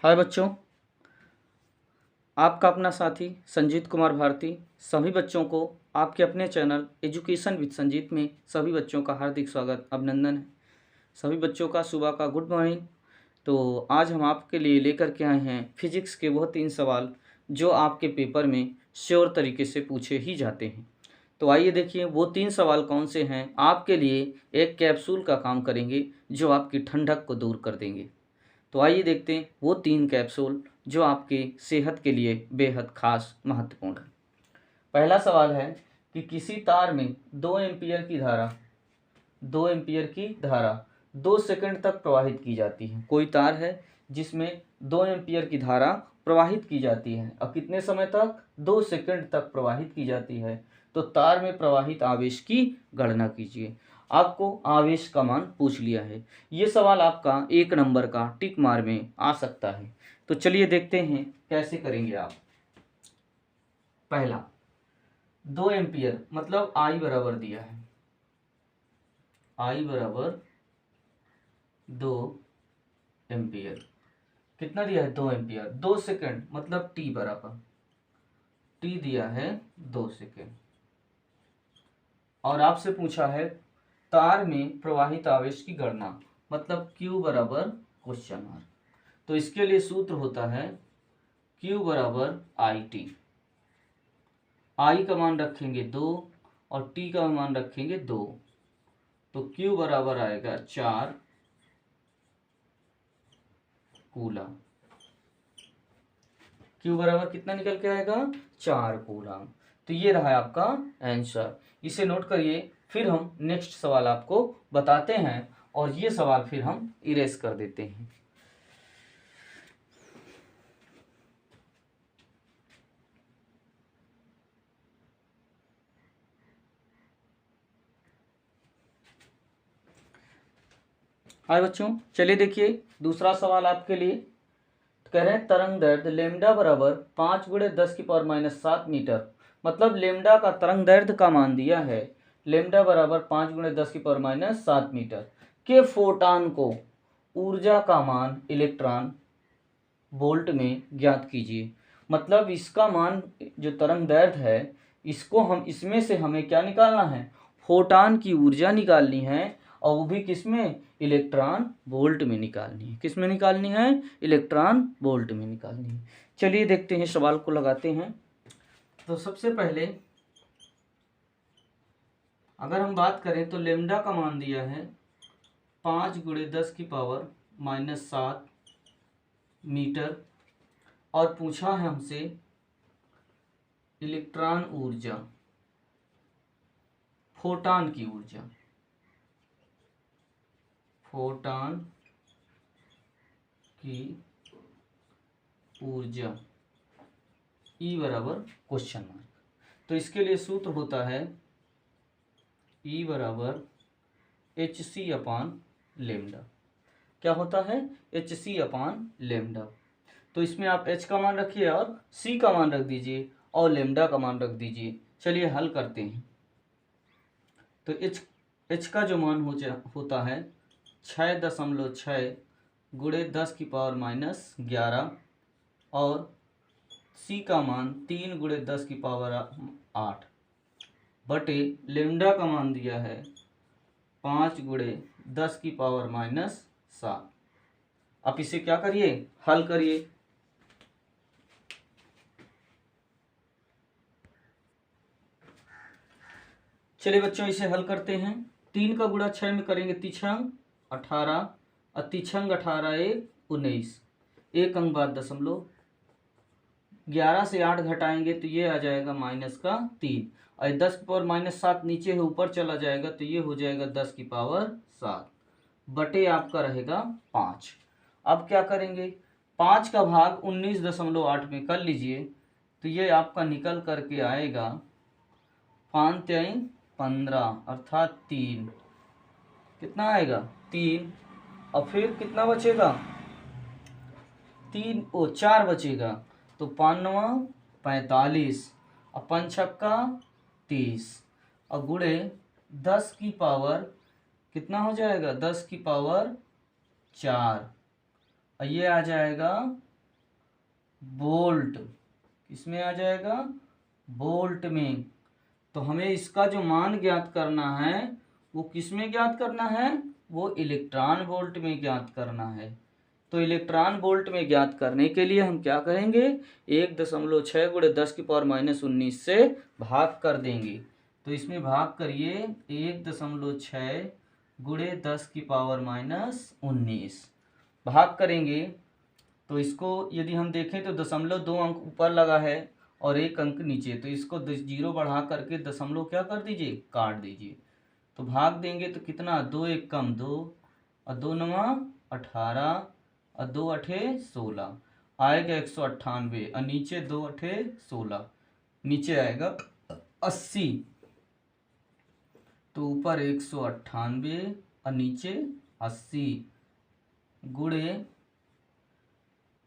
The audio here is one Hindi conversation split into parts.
हाय बच्चों, आपका अपना साथी संजीत कुमार भारती सभी बच्चों को आपके अपने चैनल एजुकेशन विद संजीत में सभी बच्चों का हार्दिक स्वागत अभिनंदन है। सभी बच्चों का सुबह का गुड मॉर्निंग। तो आज हम आपके लिए लेकर के आए हैं फिजिक्स के वो 3 सवाल जो आपके पेपर में श्योर तरीके से पूछे ही जाते हैं। तो आइए देखिए वो 3 सवाल कौन से हैं। आपके लिए एक कैप्सूल का काम करेंगे जो आपकी ठंडक को दूर कर देंगे। तो आइए देखते हैं वो 3 कैप्सूल जो आपकी सेहत के लिए बेहद खास महत्वपूर्ण है। पहला सवाल है कि किसी तार में 2 एम्पीयर की धारा 2 सेकंड तक प्रवाहित की जाती है। कोई तार है जिसमें 2 एम्पीयर की धारा प्रवाहित की जाती है और कितने समय तक? 2 सेकंड तक प्रवाहित की जाती है। तो तार में प्रवाहित आवेश की गणना कीजिए। आपको आवेश का मान पूछ लिया है। ये सवाल आपका 1 नंबर का टिक मार में आ सकता है। तो चलिए देखते हैं कैसे करेंगे आप। पहला 2 एम्पीयर मतलब आई बराबर दिया है, आई बराबर 2 एम्पीयर। कितना दिया है? 2 एम्पीयर। 2 सेकंड मतलब टी बराबर, टी दिया है 2 सेकंड। और आपसे पूछा है तार में प्रवाहित आवेश की गणना, मतलब Q बराबर क्वेश्चन मार्क। तो इसके लिए सूत्र होता है Q बराबर आई टी। आई का मान रखेंगे 2 और टी का मान रखेंगे 2। तो Q बराबर आएगा 4 कूलम। Q बराबर कितना निकल के आएगा? 4 कूलम। तो ये रहा आपका आंसर। इसे नोट करिए। फिर हम नेक्स्ट सवाल आपको बताते हैं और ये सवाल फिर हम इरेज कर देते हैं। हाय बच्चों, चलिए देखिए दूसरा सवाल आपके लिए। तो कह रहे हैं तरंग दैर्ध्य लेमडा बराबर 5 गुणे 10 की पावर माइनस 7 मीटर। मतलब लेमडा का तरंग दैर्ध्य का मान दिया है, लेमडा बराबर 5 गुणे 10 की पावर माइनस 7 मीटर के फोटान को ऊर्जा का मान इलेक्ट्रॉन वोल्ट में ज्ञात कीजिए। मतलब इसका मान जो तरंग दैर्ध्य है, इसको हम इसमें से हमें क्या निकालना है? फोटान की ऊर्जा निकालनी है और वो भी किसमें? इलेक्ट्रॉन वोल्ट में निकालनी है। किस में निकालनी है? इलेक्ट्रॉन वोल्ट में निकालनी है। चलिए देखते हैं, सवाल को लगाते हैं। तो सबसे पहले अगर हम बात करें तो लेमडा का मान दिया है 5 गुणे 10 की पावर माइनस 7 मीटर और पूछा है हमसे इलेक्ट्रॉन ऊर्जा, फोटान की ऊर्जा, फोटान की ऊर्जा E बराबर क्वेश्चन मार्क। तो इसके लिए सूत्र होता है E बराबर एच सी अपान लेमडा। क्या होता है? H c upon lambda. तो इसमें आप H का मान रखिए और C का मान रख दीजिए और लेमडा का मान रख दीजिए। चलिए हल करते हैं। तो H का जो मान होता है 6.6 गुणे 10 की पावर माइनस 11 और C का मान 3 गुणे 10 की पावर 8 बटे लेमडा का मान दिया है 5 गुणे 10 की पावर माइनस 7। आप इसे क्या करिए? हल करिए। चलिए बच्चों इसे हल करते हैं। 3 का गुणा 6 में करेंगे तिछंग 18 और तिछंग 18 1 19, एक अंक बाद दशमलव। 11 से 8 घटाएंगे तो ये आ जाएगा माइनस का 3 और 10 की पावर माइनस 7 नीचे है ऊपर चला जाएगा तो ये हो जाएगा 10 की पावर 7 बटे आपका रहेगा 5। अब क्या करेंगे? 5 का भाग 19.8 में कर लीजिए तो ये आपका निकल करके आएगा 5 3 15 अर्थात 3। कितना आएगा? 3। और फिर कितना बचेगा? 4 बचेगा। तो 5 9 45 और 5 छक्का 30 और गुणे 10 की पावर कितना हो जाएगा? 10 की पावर 4 और ये आ जाएगा वोल्ट। किसमें आ जाएगा? वोल्ट में। तो हमें इसका जो मान ज्ञात करना है वो किस में ज्ञात करना है? वो इलेक्ट्रॉन वोल्ट में ज्ञात करना है। तो इलेक्ट्रॉन वोल्ट में ज्ञात करने के लिए हम क्या करेंगे? 1.6 × 10⁻19 से भाग कर देंगे। तो इसमें भाग करिए 1.6 × 10⁻19 भाग करेंगे। तो इसको यदि हम देखें तो 0.2 अंक ऊपर लगा है और 1 अंक नीचे, तो इसको 0 बढ़ा करके दशमलव क्या कर दीजिए? काट दीजिए। तो भाग देंगे तो कितना? 2 1 कम 2 और 2 9 18 और 2 8 16 आएगा 198 और नीचे 2 8 16 नीचे आएगा 80। तो ऊपर 198 और नीचे 80 गुणे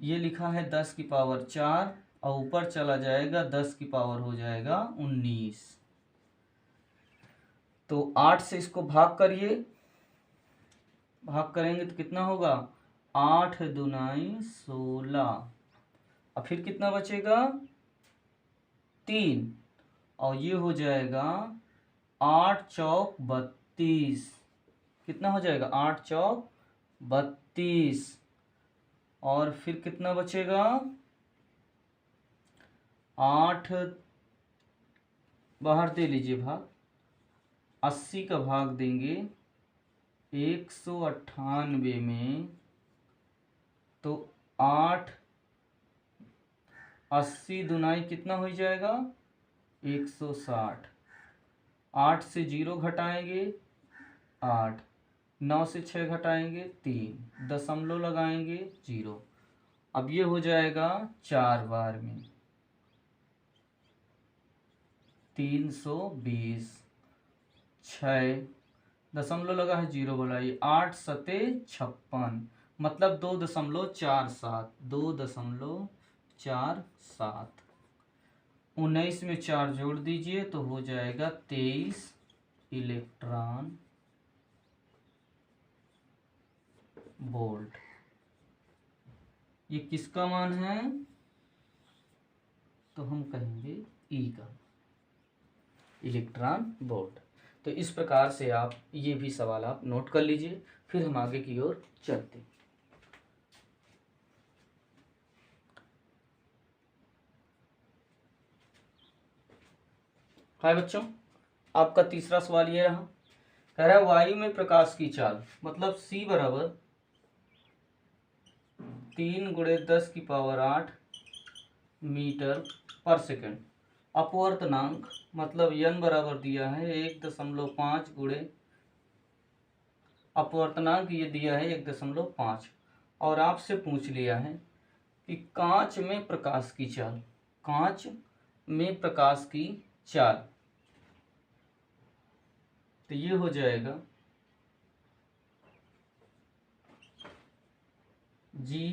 ये लिखा है 10⁴ और ऊपर चला जाएगा 10⁻, हो जाएगा 19। तो 8 से इसको भाग करिए। भाग करेंगे तो कितना होगा? 8 दूनाई 16 और फिर कितना बचेगा? 3 और ये हो जाएगा 8 चौक 32। कितना हो जाएगा? 8 चौक 32 और फिर कितना बचेगा? 8 बाहर दे लीजिए भाग। 80 का भाग देंगे 198 में तो 8 80 दुनाई कितना हो जाएगा? 160। 8 से 0 घटाएंगे 8, 9 से 6 घटाएंगे 3, दशमलव लगाएंगे 0। अब ये हो जाएगा 4 बार में 320। 6 दशमलव लगा है 0 बढ़ाइए 8 सते 56 मतलब 2.47। 2.47 19 में 4 जोड़ दीजिए तो हो जाएगा 23 इलेक्ट्रॉन वोल्ट। ये किसका मान है? तो हम कहेंगे ई का, इलेक्ट्रॉन वोल्ट। तो इस प्रकार से आप ये भी सवाल आप नोट कर लीजिए, फिर हम आगे की ओर चलते हैं। हाय बच्चों, आपका तीसरा सवाल ये रहा। कह रहा है वायु में प्रकाश की चाल, मतलब c बराबर 3 × 10⁸ मीटर पर सेकंड। अपवर्तनांक मतलब n बराबर दिया है 1.5 गुणे अपवर्तनांक ये दिया है 1.5 और आपसे पूछ लिया है कि कांच में प्रकाश की चाल, कांच में प्रकाश की चाल। तो ये हो जाएगा G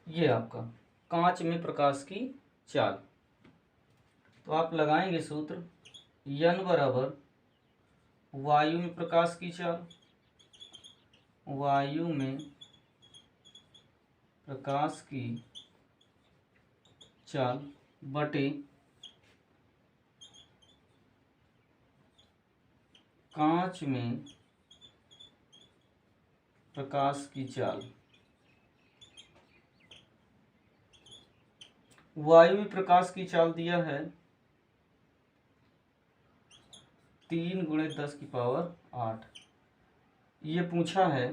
ये आपका कांच में प्रकाश की चाल। तो आप लगाएंगे सूत्र n बराबर वायु में प्रकाश की चाल, वायु में प्रकाश की चाल बटे कांच में प्रकाश की चाल। वायु में प्रकाश की चाल दिया है 3 × 10⁸। ये पूछा है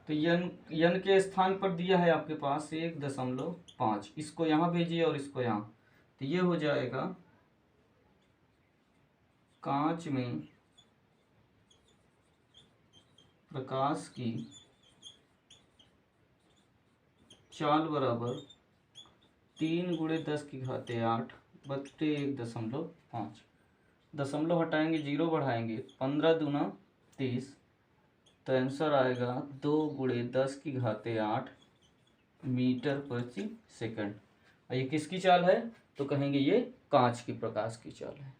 तो n के स्थान पर दिया है आपके पास 1.5। इसको यहाँ भेजिए और इसको यहाँ, तो ये हो जाएगा कांच में प्रकाश की चाल बराबर 3 × 10⁸ बटे 1.5। दशमलव हटाएंगे 0 बढ़ाएंगे 15 दूना 30। तो आंसर आएगा 2 × 10⁸ मीटर प्रति सेकंड। और ये किसकी चाल है, तो कहेंगे ये कांच की प्रकाश की चाल है।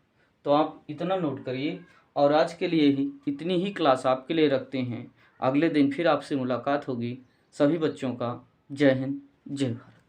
तो आप इतना नोट करिए। और आज के लिए ही इतनी ही क्लास आपके लिए रखते हैं। अगले दिन फिर आपसे मुलाकात होगी। सभी बच्चों का जय हिंद, जय भारत।